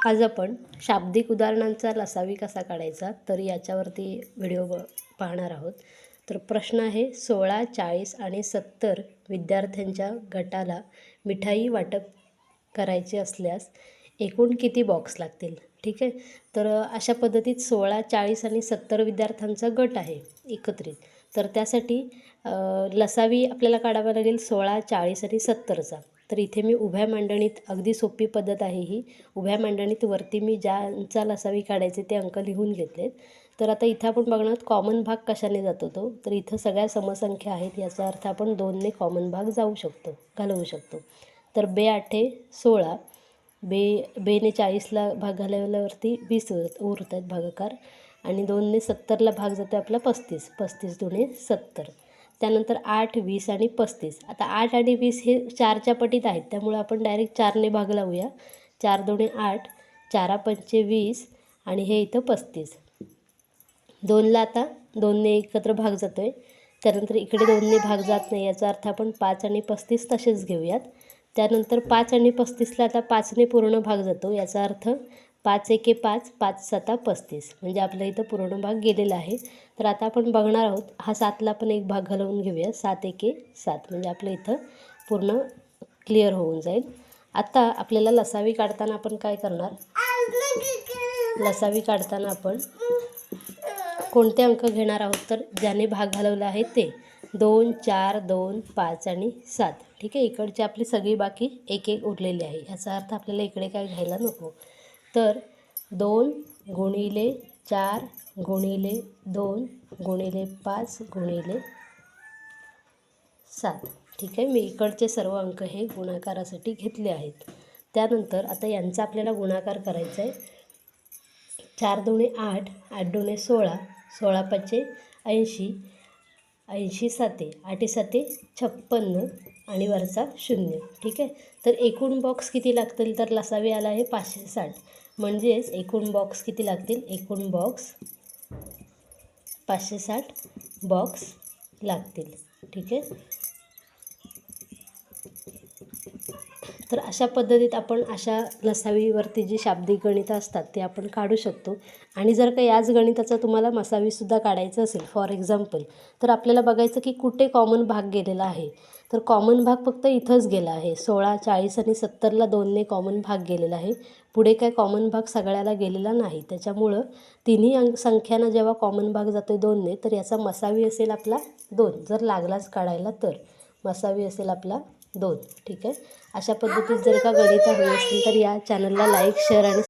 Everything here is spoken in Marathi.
आज आपण शाब्दिक उदाहरणांचा लसावी कसा काढायचा तर याच्यावरती व्हिडिओ पाहणार आहोत। तर प्रश्न आहे 16, 40 आणि 70 विद्यार्थ्यांच्या गटाला मिठाई वाटप करायचे असल्यास एकूण किती बॉक्स लागतील। ठीक आहे, तर अशा पद्धतीत 16, 40 आणि 70 विद्यार्थ्यांचा गट आहे एकत्रित। तर त्यासाठी लसावी आपल्याला काढावा लागेल 16, 40 आणि 70चा। तर इथे मी उभ्या मांडणीत, अगदी सोपी पद्धत आहे ही, उभ्या मांडणीत वरती मी ज्यांचा लसावी काढायचे ते अंक लिहून घेतलेत। तर आता इथं आपण बघणार कॉमन भाग कशाने जातो तो, तर इथं सगळ्या समसंख्या आहेत, याचा अर्थ आपण 2ने कॉमन भाग घालवू शकतो। तर 2×8=16, बेने 40ला भाग घालवल्यावरती 20 उरत आहेत भागाकार, आणि 2ने 70ला भाग जातो आपला 35, 35×2=70। त्यानंतर 8, 20 आणि 35। आता 8 आणि 20 हे 4च्या पटीत आहेत, त्यामुळे आपण डायरेक्ट 4ने भाग लावूया। 4×2=8, 4×5=20 आणि हे इथं 35। 2ला आता 2ने एकत्र भाग जातो आहे, त्यानंतर इकडे 2ने भाग जात नाही, याचा अर्थ आपण 5 आणि 35 तसेच घेऊयात। त्यानंतर 5 आणि 35ला आता 5ने पूर्ण भाग जातो, याचा अर्थ 5×1=5, 5×7=35, म्हणजे आपल्या इथं पूर्ण भाग गेलेला आहे। तर आता आपण बघणार आहोत, हा 7ला आपण एक भाग घालवून घेऊया, 7×1=7, म्हणजे आपल्या इथं पूर्ण क्लिअर होऊन जाईल। आता आपल्याला लसावी काढताना आपण काय करणार, लसावी काढताना आपण कोणते अंक घेणार आहोत, तर ज्याने भाग घालवला आहे ते 2, 4, 2, 5 आणि 7। ठीक आहे, इकडचे आपली सगळी बाकी 1-1 उरलेली आहे, याचा अर्थ आपल्याला इकडे काय घ्यायला नको। तर 2×4×2×5×7। ठीक आहे, मी इकडचे सर्व अंक हे गुणाकारासाठी घेतले आहेत। त्यानंतर आता यांचा आपल्याला गुणाकार करायचा आहे। 4×2=8, 8×2=16, 16×5=80, 80×7=, 8×7=56 आणि वरचा 0। ठीक आहे, तर एकूण बॉक्स किती लागतील, तर लसावी आला आहे 560, म्हणजेच एकूण बॉक्स किती लागतील, एकूण बॉक्स 560 बॉक्स लागतील। ठीक आहे, तर अशा पद्धतीत आपण अशा लसावीवरती जी शाब्दिक गणितं असतात ते आपण काढू शकतो। आणि जर का याच गणिताचा तुम्हाला मसावीसुद्धा काढायचं असेल, फॉर एक्झाम्पल, तर आपल्याला बघायचं की कुठे कॉमन भाग गेलेला आहे। तर कॉमन भाग फक्त इथंच गेला आहे, 16, 40 आणि 70ला 2ने कॉमन भाग गेलेला आहे, पुढे काय कॉमन भाग सगळ्याला गेलेला नाही। त्याच्यामुळं तिन्ही संख्यांना जेव्हा कॉमन भाग जातो 2ने, तर याचा मसावी असेल आपला 2, जर लागलाच काढायला तर मसावी असेल आपला 2। ठीक आहे, अशा पद्धतीत जर का गणितं हवी असतील तर या चॅनलला लाईक, शेअर आणि